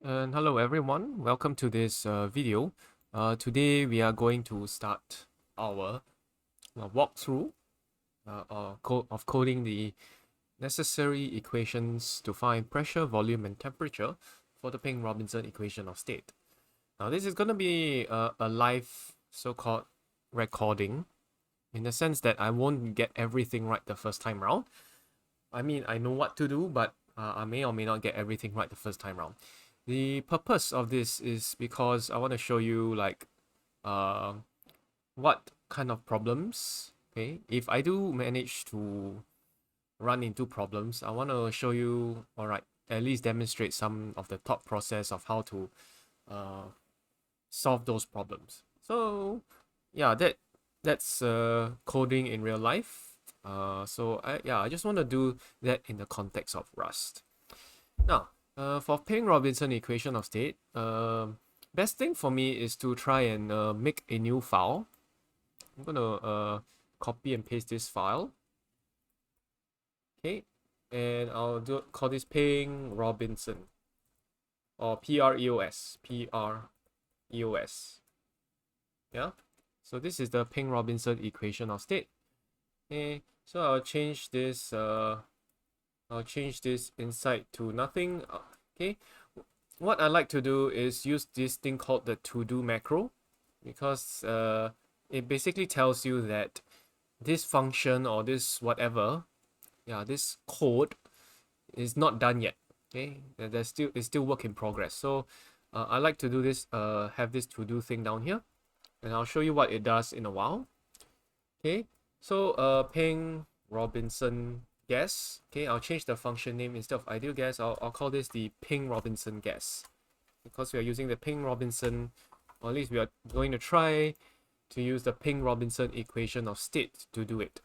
And hello everyone, welcome to this video. Today we are going to start our walkthrough of coding the necessary equations to find pressure, volume, and temperature for the Peng-Robinson equation of state. Now this is going to be a live so-called recording in the sense that I won't get everything right the first time round. I mean, I know what to do, but I may or may not get everything right the first time round. The purpose of this is because I want to show you uh, what kind of problems, okay, if I do manage to run into problems, I want to show you, all right, at least demonstrate some of the thought process of how to uh, solve those problems. So yeah, that's coding in real life. I just want to do that in the context of Rust. Now, for Peng-Robinson equation of state, best thing for me is to try and make a new file. I'm gonna copy and paste this file. Okay, and I'll call this Peng-Robinson or PREOS. PREOS. Yeah. So this is the Peng-Robinson equation of state. Okay, so I'll change this inside to nothing. Okay, what I like to do is use this thing called the to-do macro, because it basically tells you that this function or this whatever, this code is not done yet. Okay, it's still work in progress. So I like to do this, have this to-do thing down here, and I'll show you what it does in a while. Okay, so Peng-Robinson gas. Okay, I'll change the function name. Instead of ideal gas, I'll call this the Peng-Robinson gas, because we are using the Peng-Robinson, or at least we are going to try to use the Peng-Robinson equation of state to do it.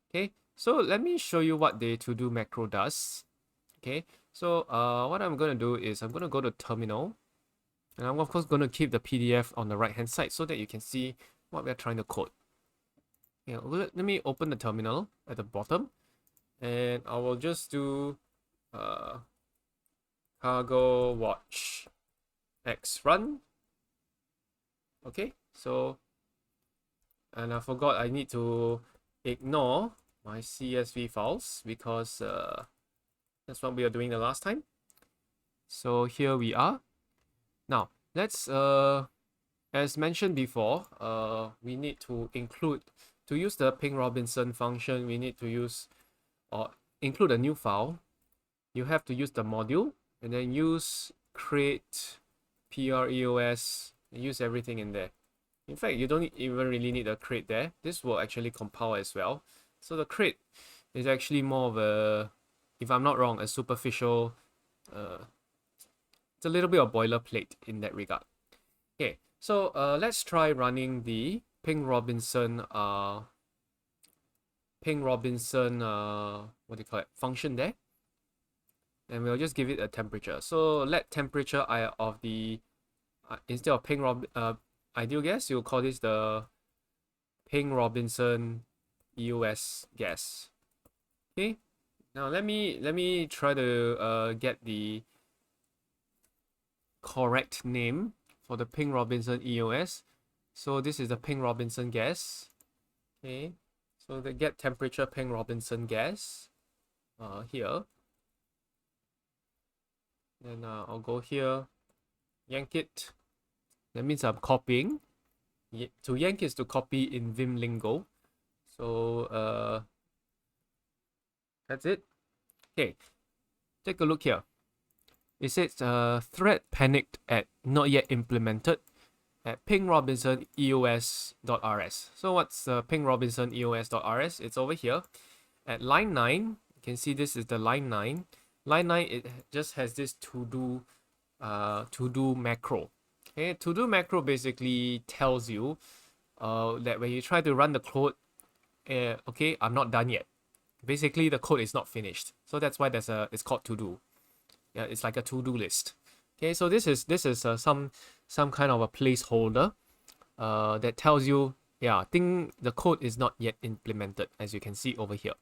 Okay, so let me show you what the to-do macro does. Okay, so what I'm going to do is I'm going to go to terminal, and I'm of course going to keep the PDF on the right hand side so that you can see what we're trying to code. Yeah, let me open the terminal at the bottom, and I will just do cargo watch x run. Okay, so, and I forgot I need to ignore my CSV files because that's what we are doing the last time. So here we are. Now let's as mentioned before, we need to use the Peng-Robinson function, we need to use or include a new file. You have to use the module and then use create preos, use everything in there. In fact, you don't even really need a create there. This will actually compile as well. So the create is actually more of a, if I'm not wrong, a superficial, it's a little bit of boilerplate in that regard. Okay, so let's try running the Peng-Robinson what do you call it, function there, and we'll just give it a temperature. So let temperature of the instead of ideal gas, you'll call this the Peng-Robinson EOS gas. Okay, now let me try to get the correct name for the Peng-Robinson EOS. So this is the Peng-Robinson gas. Okay, so the get temperature Peng-Robinson gas here. Then I'll go here, yank it. That means I'm copying. To yank is to copy in Vim lingo. So that's it. Okay, take a look here. It says thread panicked at not yet implemented at Peng-Robinson EOS.rs. So what's Peng-Robinson EOS.rs? It's over here at line 9. You can see this is the line 9. Line 9, it just has this to-do macro. Okay, to-do macro basically tells you that when you try to run the code, okay, I'm not done yet. Basically, the code is not finished. So that's why it's called to-do. Yeah, it's like a to-do list. Okay, so this is some kind of a placeholder that tells you, yeah, I think the code is not yet implemented, as you can see over here.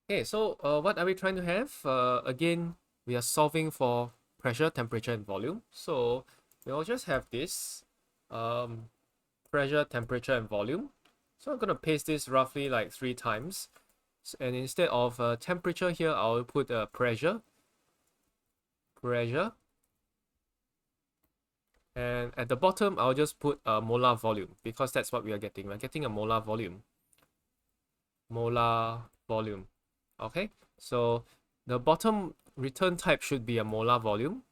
Okay, so what are we trying to have? Again, we are solving for pressure, temperature, and volume. So we'll just have this pressure, temperature, and volume. So I'm going to paste this roughly like 3 times. And instead of temperature here, I'll put pressure. And at the bottom, I'll just put molar volume, because that's what we are getting. We're getting a molar volume. Okay, so the bottom return type should be a molar volume.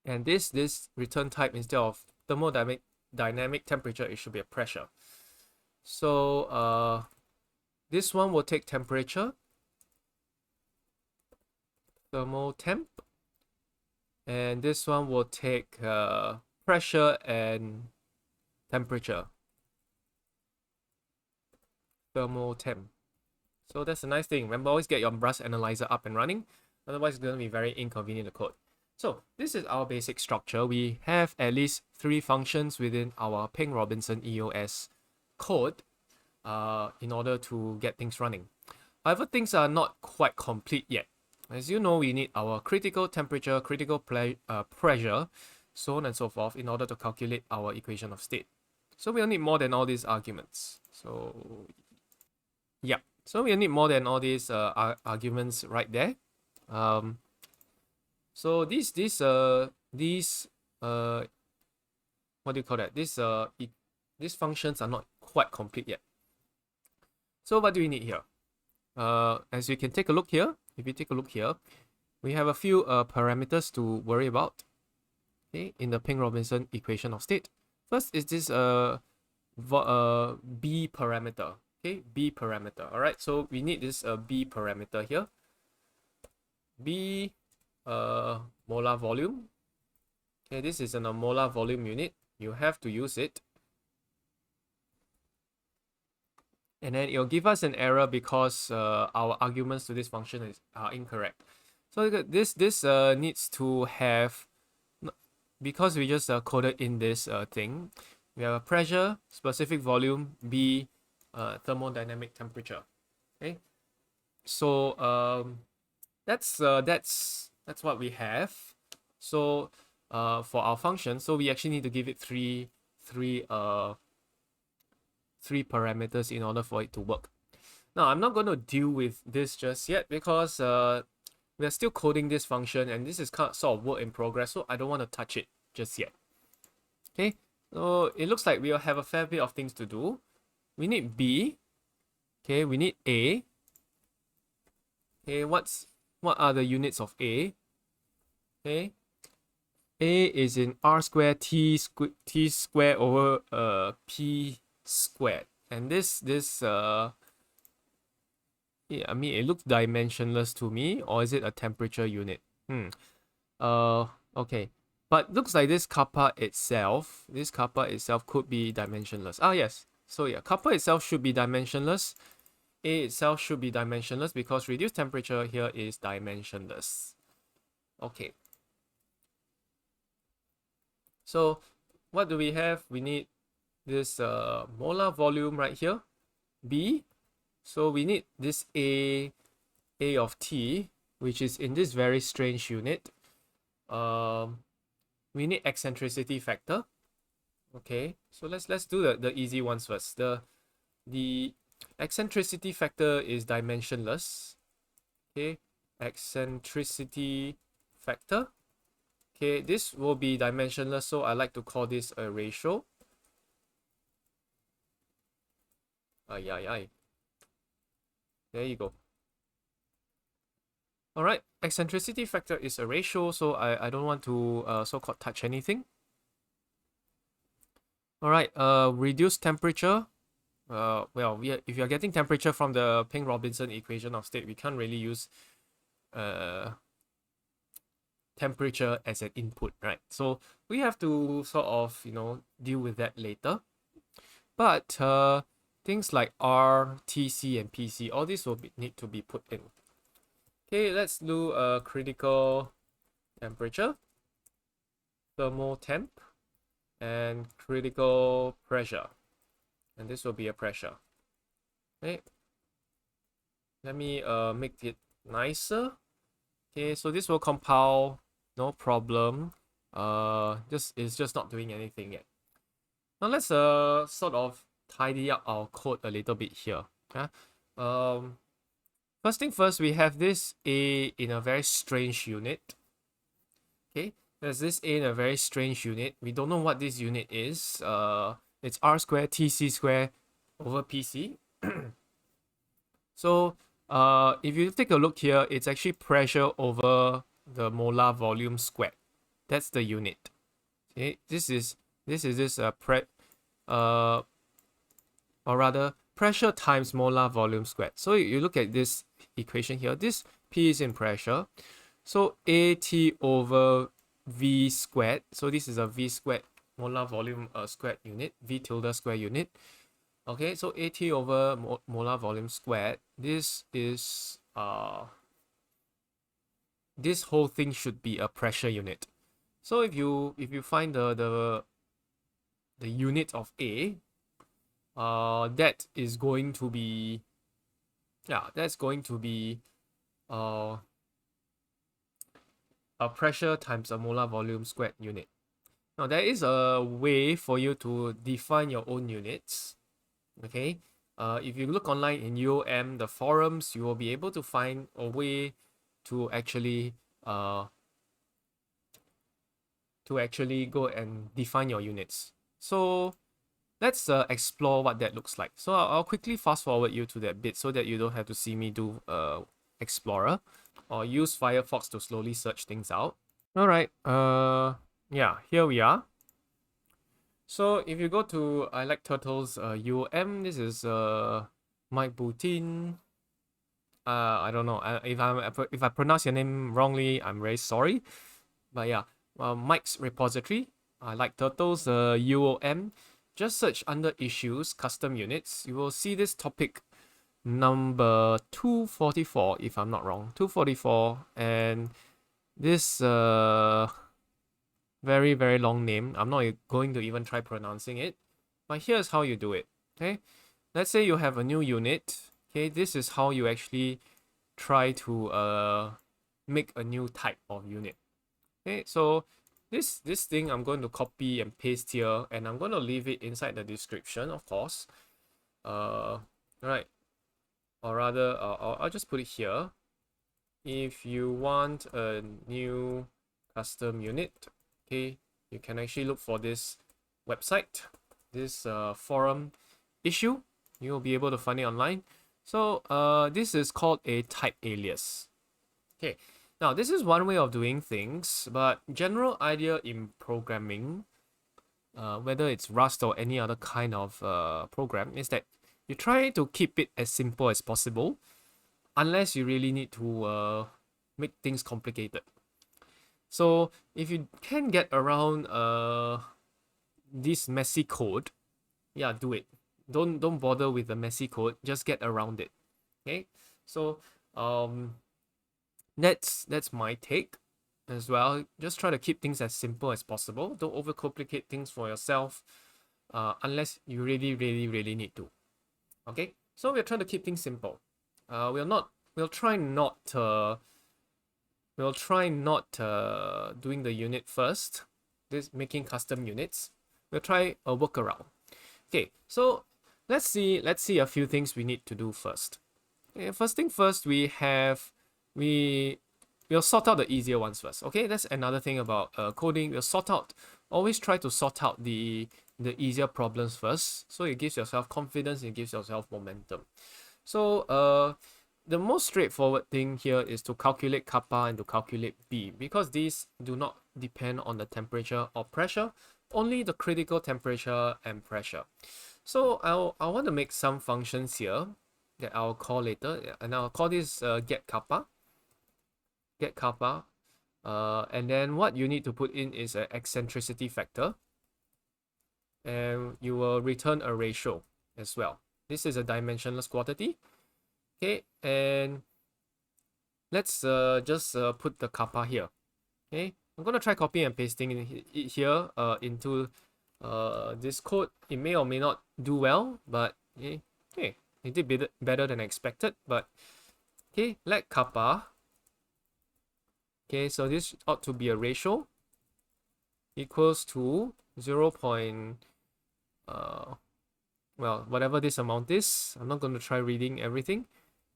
And this return type, instead of thermodynamic temperature, it should be a pressure. So this one will take temperature, thermotemp, and this one will take pressure and temperature, thermotemp. So that's a nice thing. Remember, always get your brush analyzer up and running. Otherwise, it's going to be very inconvenient to code. So this is our basic structure. We have at least 3 functions within our Peng-Robinson EOS code in order to get things running. However, things are not quite complete yet. As you know, we need our critical temperature, critical pressure, so on and so forth, in order to calculate our equation of state. So we'll need more than all these arguments. So yeah, so we'll need more than all these arguments right there. So these what do you call that? These functions are not quite complete yet. So what do we need here? As you can take a look here, if you take a look here, we have a few parameters to worry about. Okay, in the Peng-Robinson equation of state. First is this B parameter. Okay, B parameter. All right, so we need this B parameter here. B molar volume. Okay, this is a molar volume unit. You have to use it. And then it'll give us an error because our arguments to this function are incorrect. So this needs to have, because we just coded in this thing, we have a pressure, specific volume, B, thermodynamic temperature. Okay, so that's what we have. So for our function, so we actually need to give it three parameters in order for it to work. Now, I'm not going to deal with this just yet because we are still coding this function, and this is sort of work in progress, so I don't want to touch it just yet. Okay, so it looks like we'll have a fair bit of things to do. We need B. Okay, we need A. Okay, what are the units of A? Okay, A is in R squared T squared over P squared, and this yeah, I mean, it looks dimensionless to me, or is it a temperature unit? Okay, but looks like this kappa itself could be dimensionless. Ah, yes. So yeah, kappa itself should be dimensionless. A itself should be dimensionless because reduced temperature here is dimensionless. Okay. So what do we have? We need this molar volume right here, B. So we need this A of T, which is in this very strange unit. We need eccentricity factor. Okay, so let's do the easy ones first. The eccentricity factor is dimensionless. Okay, eccentricity factor. Okay, this will be dimensionless, so I like to call this a ratio. There you go. All right, eccentricity factor is a ratio, so I don't want to so-called touch anything. All right, reduced temperature. Well, if you're getting temperature from the Peng-Robinson equation of state, we can't really use temperature as an input, right? So we have to sort of, deal with that later. But things like R, TC, and PC, all these will need to be put in. Okay, let's do a critical temperature, thermotemp, and critical pressure. And this will be a pressure. Okay, let me make it nicer. Okay, so this will compile, no problem. It's just not doing anything yet. Now let's sort of tidy up our code a little bit here. Yeah. First thing first, we have this A in a very strange unit. Okay, there's this A in a very strange unit. We don't know what this unit is. It's R squared TC squared over PC. So if you take a look here, it's actually pressure over the molar volume squared. That's the unit. Okay, this is or rather pressure times molar volume squared. So you look at this equation here. This P is in pressure. So AT over V squared. So this is a V squared molar volume squared unit, V tilde square unit. Okay, so AT over molar volume squared. This is this whole thing should be a pressure unit. So if you find the unit of A, that is going to be, yeah, that's going to be a pressure times a molar volume squared unit. Now there is a way for you to define your own units. Okay, if you look online in UOM, the forums, you will be able to find a way to actually go and define your units. So let's explore what that looks like. So I'll quickly fast forward you to that bit so that you don't have to see me do Explorer or use Firefox to slowly search things out. All right, yeah, here we are. So if you go to I Like Turtles UOM, this is Mike Boutin. I don't know if I pronounce your name wrongly, I'm very sorry. But yeah, Mike's repository, I Like Turtles UOM. Just search under issues, custom units. You will see this topic number 244, if I'm not wrong. 244, and this very, very long name. I'm not going to even try pronouncing it. But here's how you do it. Okay, let's say you have a new unit. Okay, this is how you actually try to make a new type of unit. Okay, so this thing I'm going to copy and paste here, and I'm going to leave it inside the description, of course. Right, or rather, I'll just put it here. If you want a new custom unit, okay, you can actually look for this website, this forum issue. You'll be able to find it online. So this is called a type alias. Okay, now this is one way of doing things, but general idea in programming, whether it's Rust or any other kind of program, is that you try to keep it as simple as possible, unless you really need to make things complicated. So if you can get around this messy code, yeah, do it. Don't bother with the messy code, just get around it. Okay, so that's my take as well. Just try to keep things as simple as possible. Don't overcomplicate things for yourself unless you really need to. Okay, so we're trying to keep things simple. We'll try not doing the unit first, this making custom units. We'll try a workaround. Okay, so let's see a few things we need to do first. Okay, first thing first, we'll sort out the easier ones first. Okay, that's another thing about coding. Always try to sort out the easier problems first, so it gives yourself confidence, it gives yourself momentum. So the most straightforward thing here is to calculate kappa and to calculate B, because these do not depend on the temperature or pressure, only the critical temperature and pressure. So I want to make some functions here that I'll call later, and I'll call this get kappa, and then what you need to put in is an eccentricity factor, and you will return a ratio as well. This is a dimensionless quantity. Okay, and let's just put the kappa here. Okay, I'm gonna try copying and pasting it here into this code. It may or may not do well, but okay, it did better than expected. But okay, let kappa Okay, so this ought to be a ratio equals to 0. Well, whatever this amount is. I'm not going to try reading everything.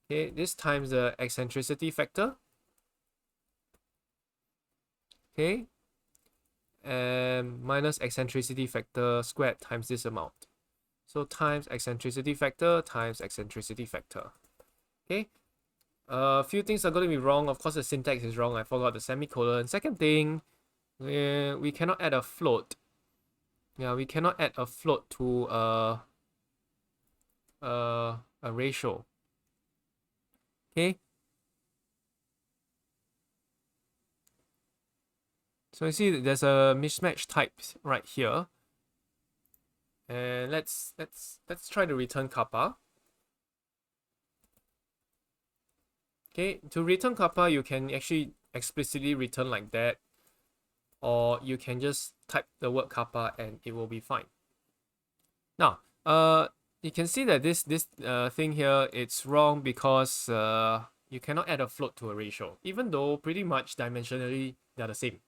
Okay, this times the eccentricity factor. Okay, and minus eccentricity factor squared times this amount. So times eccentricity factor times eccentricity factor. Okay, a few things are going to be wrong. Of course, the syntax is wrong. I forgot the semicolon. Second thing, we cannot add a float. Yeah, we cannot add a float to a ratio. Okay. So you see there's a mismatch type right here. And let's try to return kappa. Okay, to return kappa, you can actually explicitly return like that, or you can just type the word kappa and it will be fine. Now, you can see that this thing here, it's wrong because you cannot add a float to a ratio, even though pretty much dimensionally they're the same.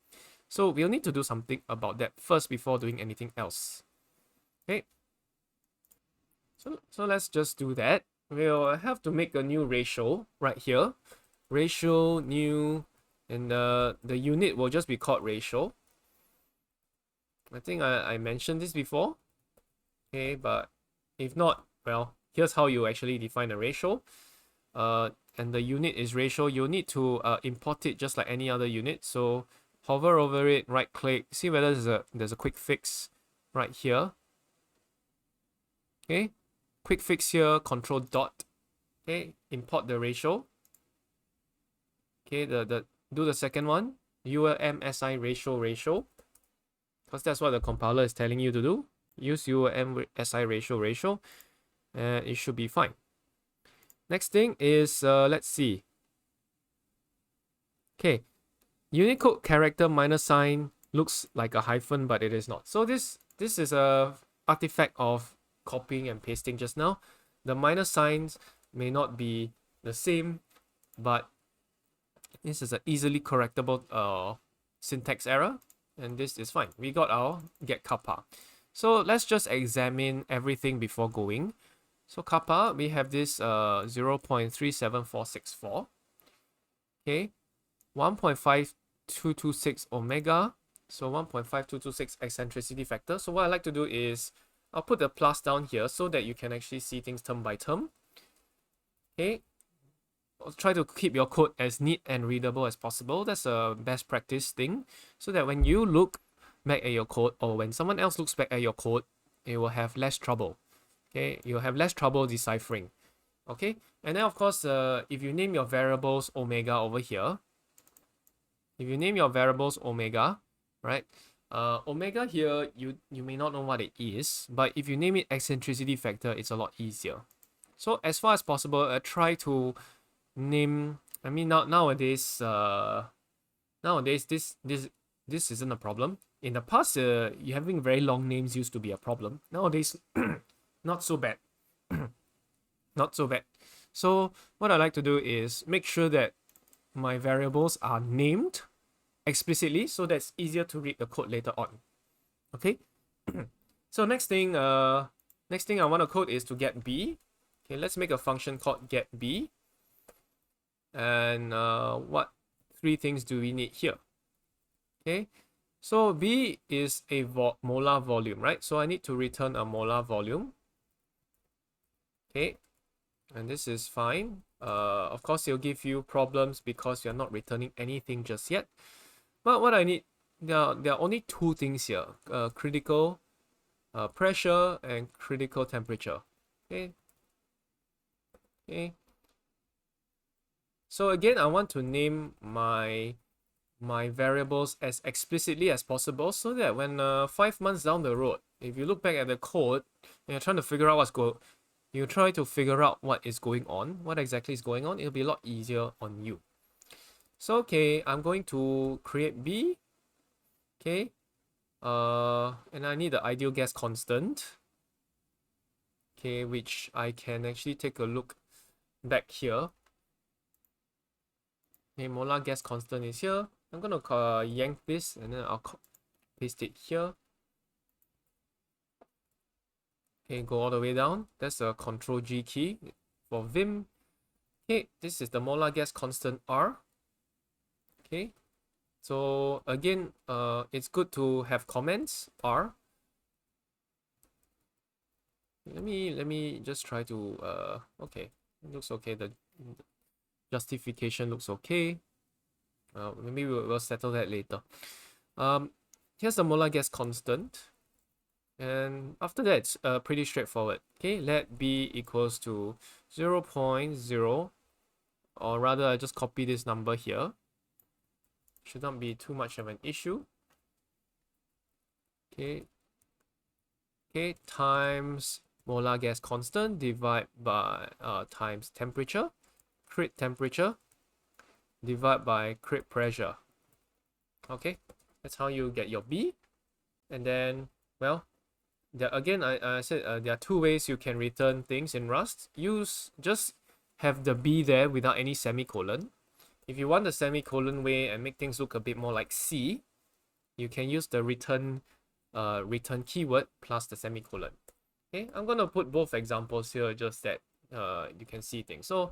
So we'll need to do something about that first before doing anything else. Okay. So let's just do that. We'll have to make a new ratio right here. Ratio new, and the unit will just be called ratio. I think I mentioned this before. Okay, but if not, well, here's how you actually define a ratio. And the unit is ratio. You'll need to import it just like any other unit. So hover over it, right click, see whether there's a quick fix right here. Okay, quick fix here, control dot. Okay, import the ratio. Okay, do the second one, ULM-SI ratio, because that's what the compiler is telling you to do. Use ULM-SI ratio, and it should be fine. Next thing is, let's see. Okay, Unicode character minus sign looks like a hyphen, but it is not. So this is a artifact of copying and pasting just now. The minus signs may not be the same, but this is an easily correctable syntax error, and this is fine. We got our get kappa. So let's just examine everything before going. So kappa, we have this 0.37464. Okay, 1.5226 omega. So 1.5226 eccentricity factor. So what I like to do is I'll put the plus down here so that you can actually see things term by term. Okay, try to keep your code as neat and readable as possible. That's a best practice thing, so that when you look back at your code, or when someone else looks back at your code, it will have less trouble. Okay, you'll have less trouble deciphering. Okay, and then of course, if you name your variables omega over here, right? Omega here, you may not know what it is, but if you name it eccentricity factor, it's a lot easier. So as far as possible, try to name. I mean, nowadays this isn't a problem. In the past, you having very long names used to be a problem. Nowadays, not so bad. Not so bad. So what I like to do is make sure that my variables are named explicitly, so that's easier to read the code later on. Okay. So next thing I want to code is to get b. Okay, let's make a function called get b. And what three things do we need here? Okay, so b is a molar volume, right? So I need to return a molar volume. Okay, and this is fine. Of course, it'll give you problems because you're not returning anything just yet. But what I need, there are only two things here: critical pressure and critical temperature. Okay. Okay. So again, I want to name my variables as explicitly as possible, so that when 5 months down the road, if you look back at the code and you're trying to figure out what is going on, what exactly is going on, it'll be a lot easier on you. So okay, I'm going to create B. Okay, and I need the ideal gas constant. Okay, which I can actually take a look back here. Okay, molar gas constant is here. I'm gonna yank this and then I'll paste it here. Okay, go all the way down. That's a Control G key for Vim. Okay, this is the molar gas constant R. Okay, so again, it's good to have comments R. Let me just try to okay, it looks okay. The justification looks okay. Maybe we'll settle that later. Here's the molar gas constant, and after that it's pretty straightforward. Okay, let B equals to 0.0, or rather I just copy this number here. Should not be too much of an issue. Okay, times molar gas constant divide by times temperature, crit temperature, divide by crit pressure. Okay, that's how you get your B. And then, well, again, I said there are two ways you can return things in Rust. Just have the B there without any semicolon. If you want the semicolon way and make things look a bit more like C, you can use the return keyword plus the semicolon. Okay, I'm gonna put both examples here just that you can see things. So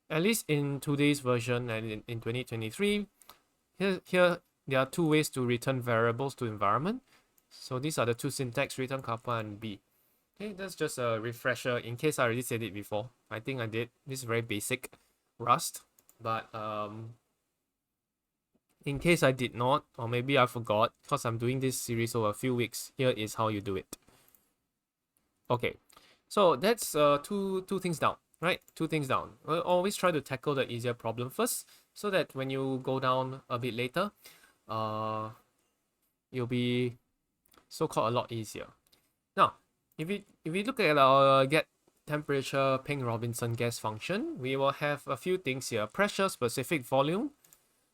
at least in today's version and in 2023, here there are two ways to return variables to environment. So these are the two syntax: return kappa and B. Okay, that's just a refresher in case I already said it before. I think I did. This is very basic Rust, but in case I did not, or maybe I forgot, because I'm doing this series over a few weeks, here is how you do it. Okay, so that's two things down, right? Two things down. We'll always try to tackle the easier problem first, so that when you go down a bit later, you'll be so-called a lot easier. Now, if we look at our get temperature Peng-Robinson gas function, we will have a few things here: pressure, specific volume,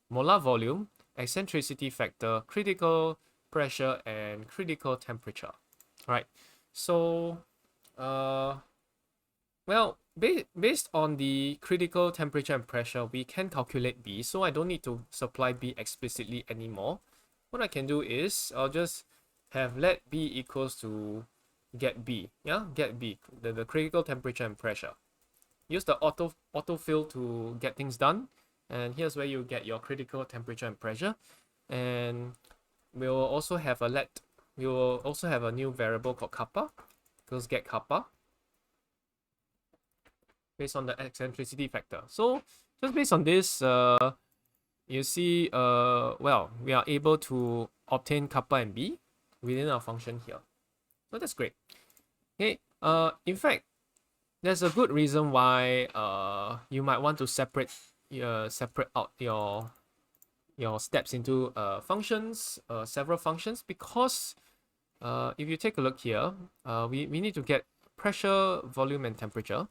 molar volume, eccentricity factor, critical pressure, and critical temperature. Right. So, well, based on the critical temperature and pressure, we can calculate B. So I don't need to supply B explicitly anymore. What I can do is I'll just have let B equals to get B. Yeah, get B, the critical temperature and pressure. Use the autofill to get things done. And here's where you get your critical temperature and pressure. And we will also have a new variable called kappa. Goes get kappa based on the eccentricity factor. So just based on this, you see, well, we are able to obtain kappa and B within our function here. So that's great. Okay. In fact, there's a good reason why you might want to separate out your steps into functions, several functions, because if you take a look here, we need to get pressure, volume, and temperature.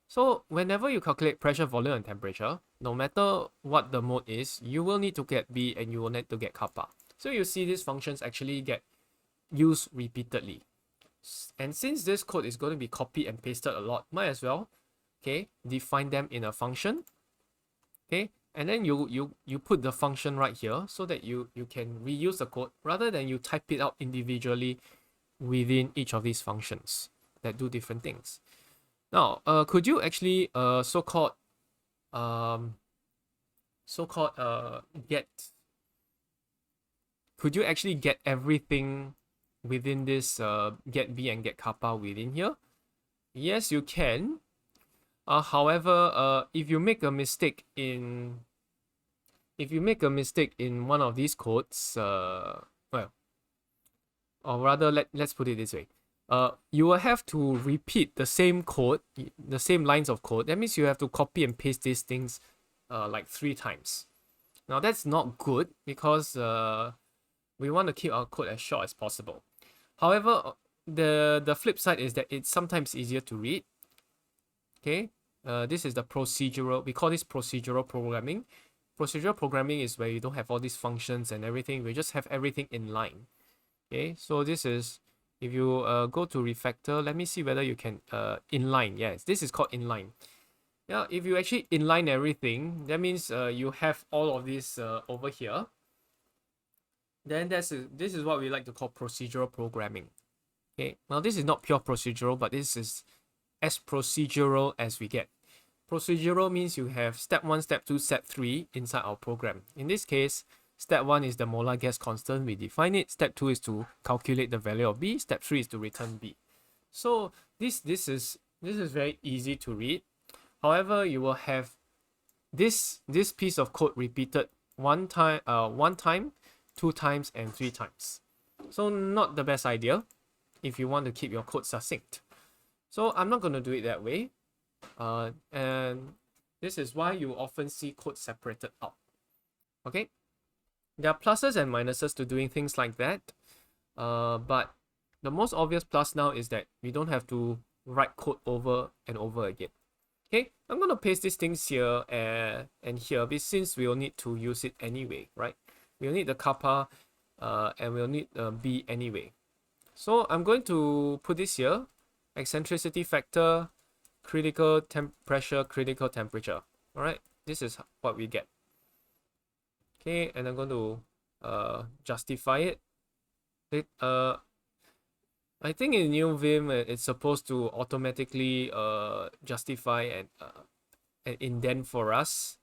So whenever you calculate pressure, volume, and temperature, no matter what the mode is, you will need to get B and you will need to get kappa. So you see these functions actually get used repeatedly. And since this code is going to be copied and pasted a lot, might as well, okay, define them in a function. Okay, and then you put the function right here so that you can reuse the code rather than you type it out individually within each of these functions that do different things. Now, could you actually could you actually get everything within this get B and get kappa within here? Yes, you can. However, if you make a mistake in one of these codes, well, or rather, let's put it this way. You will have to repeat the same code, the same lines of code. That means you have to copy and paste these things like 3 times. Now that's not good because we want to keep our code as short as possible. However, the flip side is that it's sometimes easier to read. Okay, this is the procedural. We call this procedural programming. Procedural programming is where you don't have all these functions and everything. We just have everything in line. Okay, so this is, if you go to refactor, let me see whether you can inline. Yes, this is called inline. Yeah, if you actually inline everything, that means you have all of this over here. Then this is what we like to call procedural programming. Okay, now this is not pure procedural, but this is as procedural as we get. Procedural means you have step 1, step 2, step 3 inside our program. In this case, step 1 is the molar gas constant, we define it. Step 2 is to calculate the value of B. Step 3 is to return B. So this is very easy to read. However, you will have this piece of code repeated one time, 2 times, and 3 times. So not the best idea if you want to keep your code succinct. So I'm not going to do it that way. And this is why you often see code separated out. Okay, there are pluses and minuses to doing things like that. But the most obvious plus now is that we don't have to write code over and over again. Okay, I'm going to paste these things here and here, since we'll need to use it anyway, right? We'll need the kappa and we'll need B anyway. So I'm going to put this here, eccentricity factor, critical pressure, critical temperature. All right, this is what we get. Okay, and I'm going to justify it. I think in new Vim it's supposed to automatically justify and indent for us.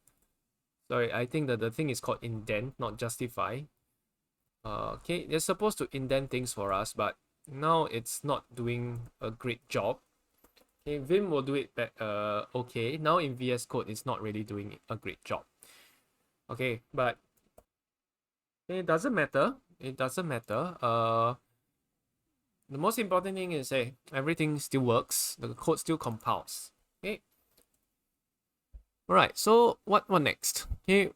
Sorry, I think that the thing is called indent, not justify. Okay, they're supposed to indent things for us, but now it's not doing a great job. Okay, Vim will do it okay. Now in VS Code, it's not really doing a great job. Okay, but it doesn't matter. It doesn't matter. The most important thing is, hey, everything still works. The code still compiles. Okay. All right. So what next? Okay.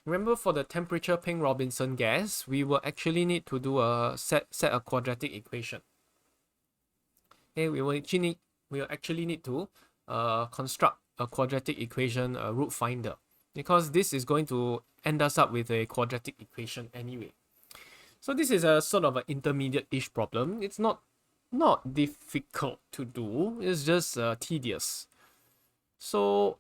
Remember for the temperature Peng-Robinson gas, we will actually need to do a set a quadratic equation. Okay. We will actually need to construct a quadratic equation root finder, because this is going to end us up with a quadratic equation anyway. So this is a sort of an intermediate-ish problem. It's not difficult to do. It's just tedious. So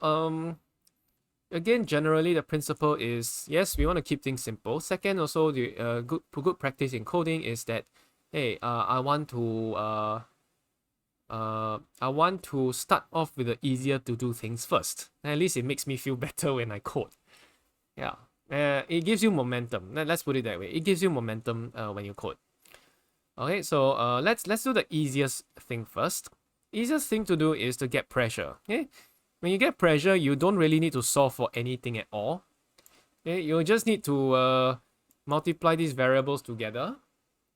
again, generally the principle is, yes, we want to keep things simple. Second, also the good practice in coding is that, hey, I want to start off with the easier to do things first. At least it makes me feel better when I code. Yeah. It gives you momentum. Let's put it that way. It gives you momentum when you code. Okay, so let's do the easiest thing first. Easiest thing to do is to get pressure. Okay, when you get pressure, you don't really need to solve for anything at all. Okay, you just need to multiply these variables together.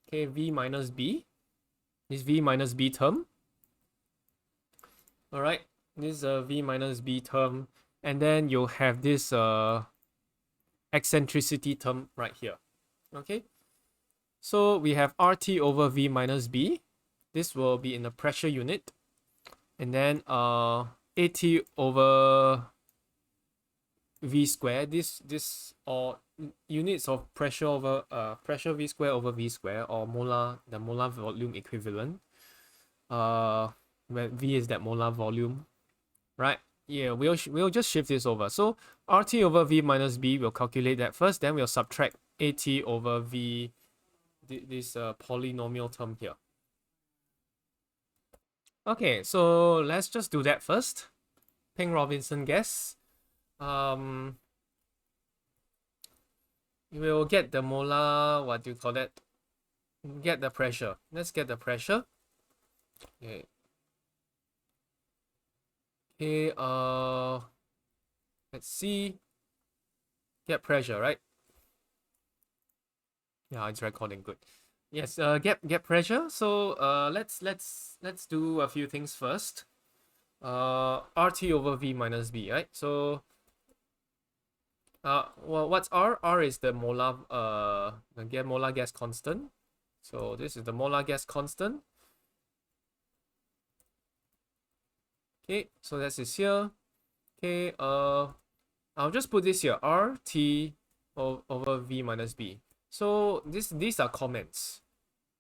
Okay, V minus B. This V minus B term. All right, this V minus B term, and then you'll have this eccentricity term right here. Okay, so we have RT over V minus B. This will be in the pressure unit, and then AT over V square. This or units of pressure over pressure V square over V square, or the molar volume equivalent. Where V is that molar volume, right? Yeah, we'll just shift this over. So RT over V minus B, we'll calculate that first. Then we'll subtract AT over V, this polynomial term here. Okay, so let's just do that first. Peng-Robinson gas. We'll get the molar, what do you call that? Get the pressure. Let's get the pressure. Okay. Okay, let's see. Get pressure, right? Yeah, it's recording, good. Yes, get pressure. So let's do a few things first. RT over V minus B, right? So well, what's R? R is the molar molar gas constant. So this is the molar gas constant. Okay, so that's this here. Okay, I'll just put this here, RT over V minus B. So these are comments.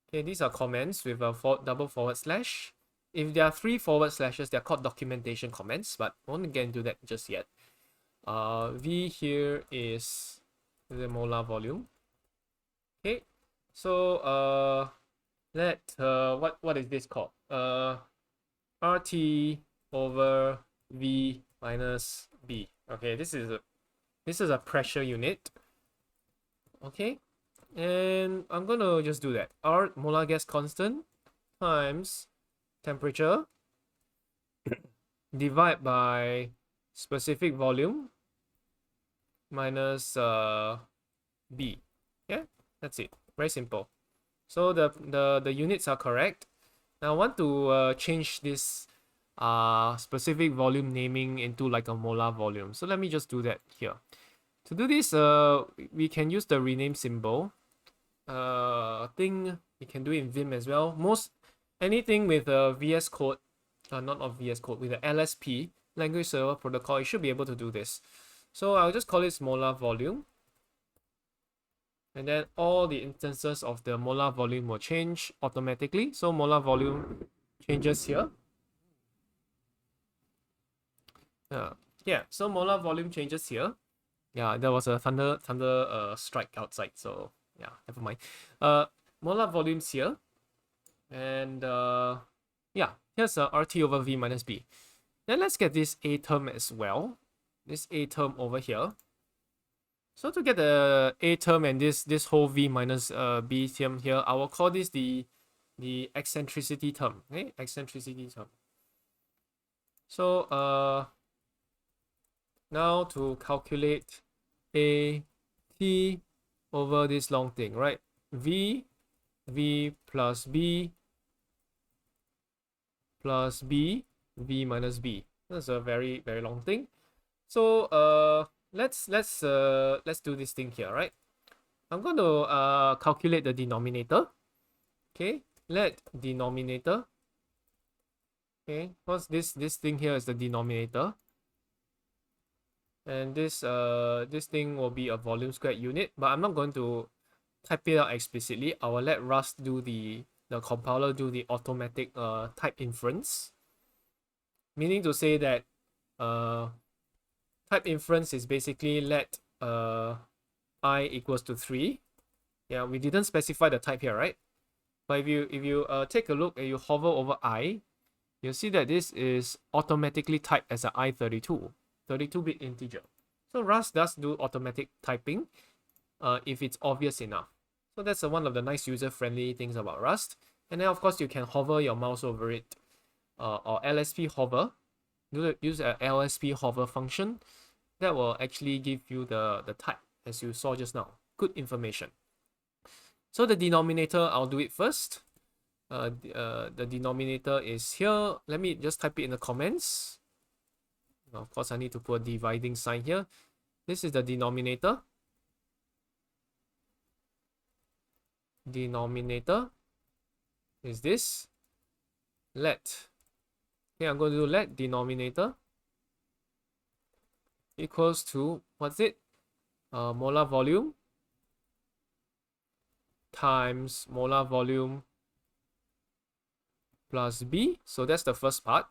Okay, these are comments with a double forward slash. If there are 3 forward slashes, they're called documentation comments, but I won't get into that just yet. V here is the molar volume. Okay, so what is this called? RT over V minus B. Okay, this is a pressure unit. Okay, and I'm gonna just do that. R molar gas constant times temperature divide by specific volume minus B. Yeah, that's it. Very simple. So the units are correct. Now I want to change this specific volume naming into like a molar volume. So let me just do that here. To do this, we can use the rename symbol. I think you can do it in Vim as well. Anything with a VS Code, not of VS Code, with the LSP, language server protocol, you should be able to do this. So I'll just call it molar volume. And then all the instances of the molar volume will change automatically. So molar volume changes here. Yeah, so molar volume changes here. Yeah, there was a thunder strike outside, so yeah, never mind. Molar volumes here. And yeah, here's RT over V minus B. Then let's get this A term as well. This A term over here. So to get the A term and this whole V minus B term here, I will call this the eccentricity term. Okay, eccentricity term. So now to calculate A T over this long thing, right? V plus B plus B, V minus B. That's a very, very long thing. So let's do this thing here, right? I'm going to calculate the denominator. Okay, let denominator. Okay, because this thing here is the denominator. And this thing will be a volume squared unit, but I'm not going to type it out explicitly. I will let Rust do the compiler do the automatic type inference. Meaning to say that type inference is basically let I equals to 3. Yeah, we didn't specify the type here, right? But if you take a look and you hover over I, you'll see that this is automatically typed as an I32, 32-bit integer. So Rust does do automatic typing if it's obvious enough. So that's one of the nice user-friendly things about Rust. And then of course you can hover your mouse over it or LSP hover. Use a LSP hover function that will actually give you the type as you saw just now. Good information. So the denominator, I'll do it first. The denominator is here. Let me just type it in the comments. Of course, I need to put a dividing sign here. This is the denominator. Denominator is this. Let. Okay, I'm going to do let denominator equals to, what's it? Molar volume times molar volume plus B. So that's the first part.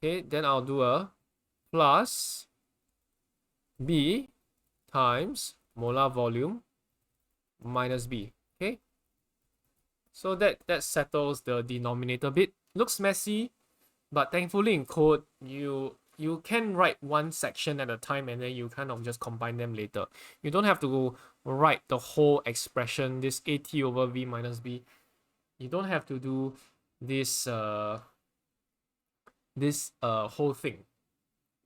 Okay, then I'll do a plus B times molar volume minus B. Okay, so that settles the denominator bit. Looks messy, but thankfully in code you can write one section at a time and then you kind of just combine them later. You don't have to write the whole expression, this AT over V minus B. You don't have to do this whole thing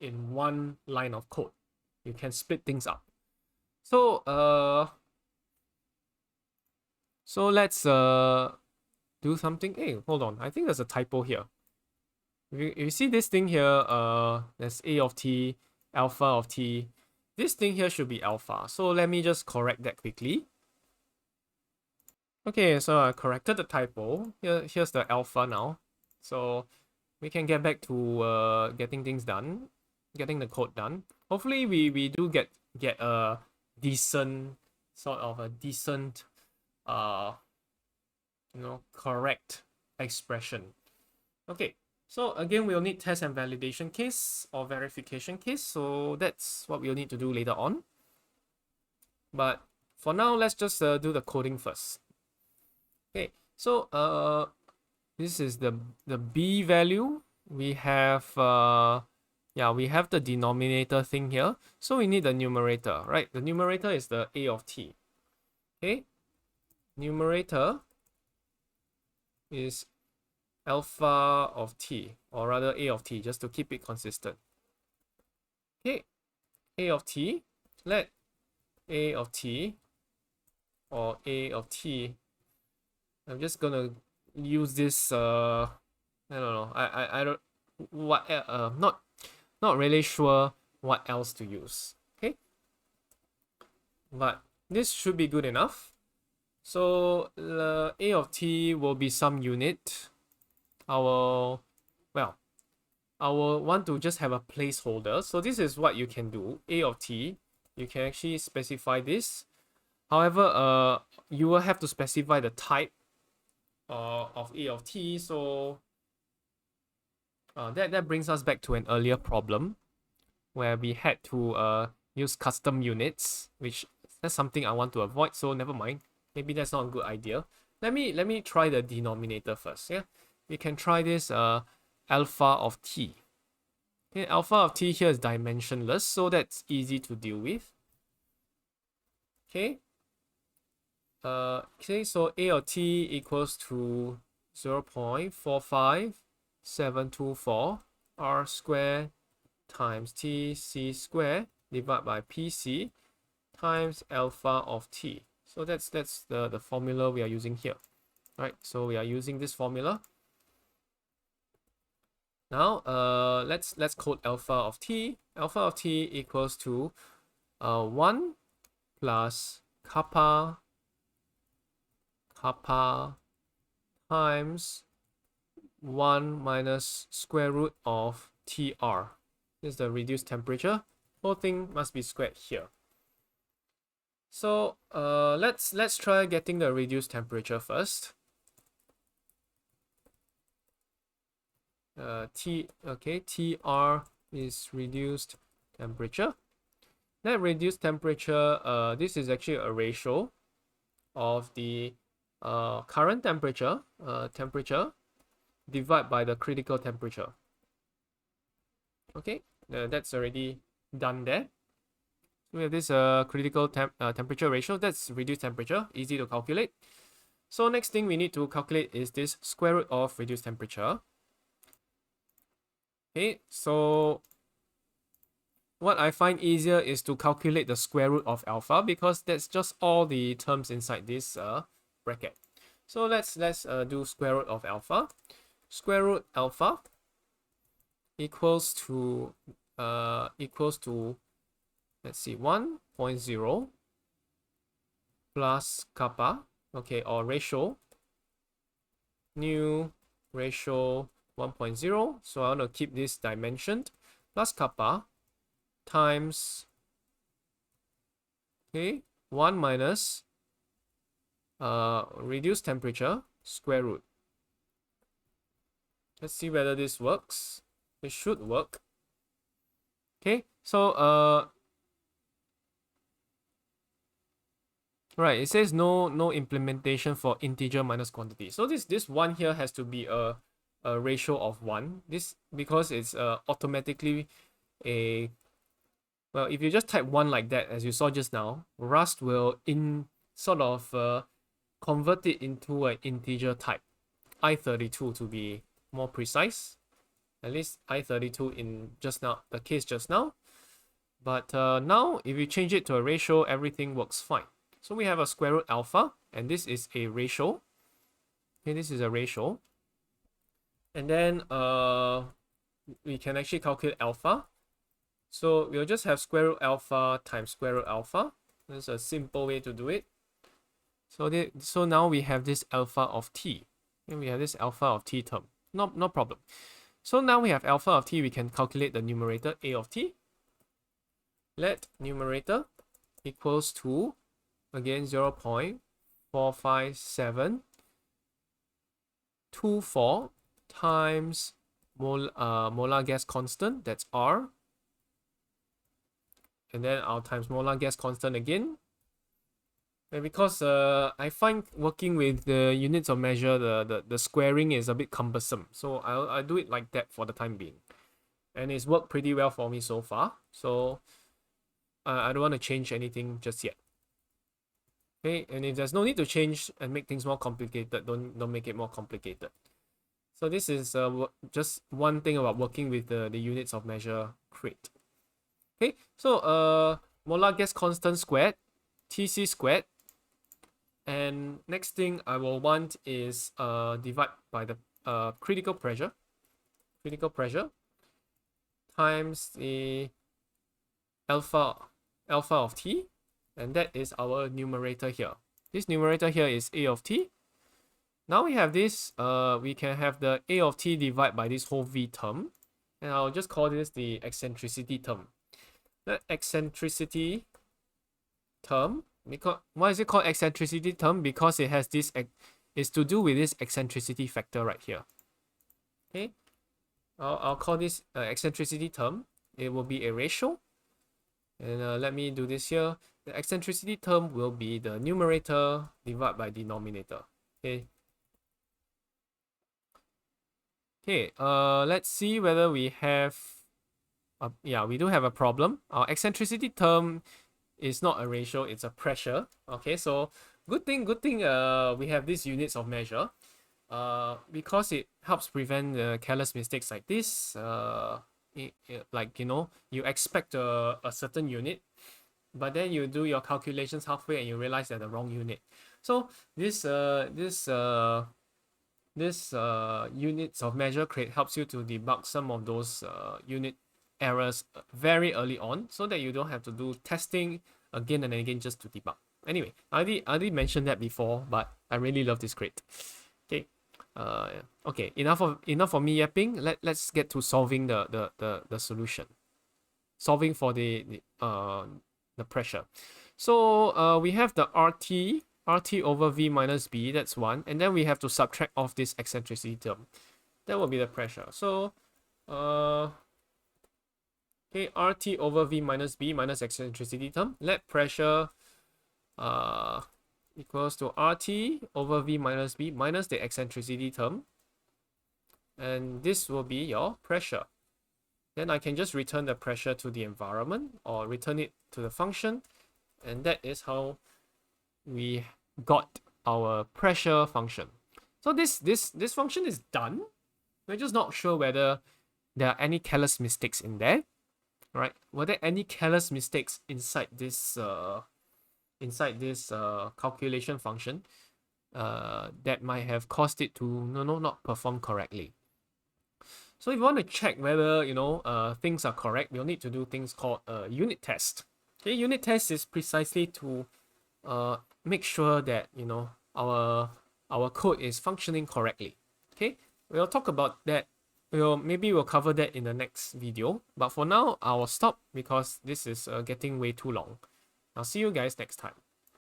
in one line of code. You can split things up. So let's do something. Hey, hold on. I think there's a typo here. You see this thing here, there's A of T, alpha of T. This thing here should be alpha. So let me just correct that quickly. Okay, so I corrected the typo. Here's the alpha now. So we can get back to getting things done, getting the code done. Hopefully we do get a decent correct expression. Okay, so again, we'll need test and validation case or verification case. So that's what we'll need to do later on. But for now, let's just do the coding first. Okay, so this is the b value. We have we have the denominator thing here. So we need the numerator, right? The numerator is the a of t. Okay, numerator is alpha of t, or rather a of t, just to keep it consistent. Okay, a of t, let a of t, or a of t, I'm just gonna use this I don't know, I don't, what not really sure what else to use. Okay, but this should be good enough. So a of t will be some unit. I will want to just have a placeholder. So this is what you can do. A of t, you can actually specify this. However, you will have to specify the type of a of t. So that brings us back to an earlier problem where we had to use custom units, which that's something I want to avoid. So never mind. Maybe that's not a good idea. Let me try the denominator first. Yeah, we can try this alpha of t. Okay, alpha of t here is dimensionless, so that's easy to deal with. Okay. Okay, so a of t equals to 0.45724 r squared times t c squared divided by pc times alpha of t. So that's the formula we are using here. Right, so we are using this formula. Now let's code alpha of t. Alpha of t equals to 1 plus kappa times 1 minus square root of TR. This is the reduced temperature. Whole thing must be squared here. So let's try getting the reduced temperature first. TR is reduced temperature. That reduced temperature, this is actually a ratio of the current temperature divided by the critical temperature. Okay, that's already done there. We have this critical temperature ratio. That's reduced temperature, easy to calculate. So next thing we need to calculate is this square root of reduced temperature. Okay, so what I find easier is to calculate the square root of alpha, because that's just all the terms inside this bracket. So let's do square root of alpha. Square root alpha equals to let's see, 1.0 plus kappa, okay, or ratio, new ratio 1.0, so I want to keep this dimensioned, plus kappa times, okay, 1 minus reduced temperature square root. Let's see whether this works. It should work. Okay, so right, it says no implementation for integer minus quantity. So this one here has to be a ratio of 1. This, because it's automatically a, well, if you just type 1 like that, as you saw just now, Rust will convert it into an integer type, i32 to be more precise. At least i32 in just now, the case just now. But now if you change it to a ratio, everything works fine. So we have a square root alpha, and this is a ratio. Okay, this is a ratio. And then we can actually calculate alpha. So we'll just have square root alpha times square root alpha. That's a simple way to do it. So now we have this alpha of t. And we have this alpha of t term. No problem. So now we have alpha of t, we can calculate the numerator a of t. Let numerator equals to, again, 0.45724 times molar gas constant, that's R. And then I'll times molar gas constant again. And because I find working with the units of measure, the squaring is a bit cumbersome. So I'll do it like that for the time being. And it's worked pretty well for me so far. So I don't want to change anything just yet. Okay, and if there's no need to change and make things more complicated, don't make it more complicated. So this is just one thing about working with the units of measure crate. Okay, so molar gas constant squared, Tc squared. And next thing I will want is divide by the critical pressure times the alpha of T, and that is our numerator here. This numerator here is A of T. Now we have this, we can have the A of T divided by this whole V term, and I'll just call this the eccentricity term. The eccentricity term, because why is it called eccentricity term? Because it has this, it's to do with this eccentricity factor right here. Okay, I'll call this eccentricity term. It will be a ratio. And let me do this here. The eccentricity term will be the numerator divided by denominator. Okay. Okay, let's see whether we have, yeah, we do have a problem. Our eccentricity term is not a ratio, it's a pressure. Okay, so good thing, we have these units of measure. Because it helps prevent careless mistakes like this. Like, you know, you expect a certain unit, but then you do your calculations halfway and you realize they're the wrong unit. So this units of measure crate helps you to debug some of those unit errors very early on, so that you don't have to do testing again and again just to debug. Anyway, I did mention that before, but I really love this crate. Okay. Okay, enough of me yapping. Let's get to solving the solution. Solving for the pressure. So we have the RT over V minus B, that's one, and then we have to subtract off this eccentricity term. That will be the pressure. So okay, RT over V minus B minus eccentricity term. Let pressure equals to RT over V minus B minus the eccentricity term. And this will be your pressure. Then I can just return the pressure to the environment or return it to the function. And that is how we got our pressure function. So this function is done. We're just not sure whether there are any careless mistakes in there. Right? Were there any careless mistakes inside this calculation function that might have caused it to not perform correctly? So if you want to check whether things are correct, we'll need to do things called unit test. Okay, unit test is precisely to make sure that our code is functioning correctly. Okay, we'll talk about that. Maybe we'll cover that in the next video. But for now, I'll stop because this is getting way too long. I'll see you guys next time.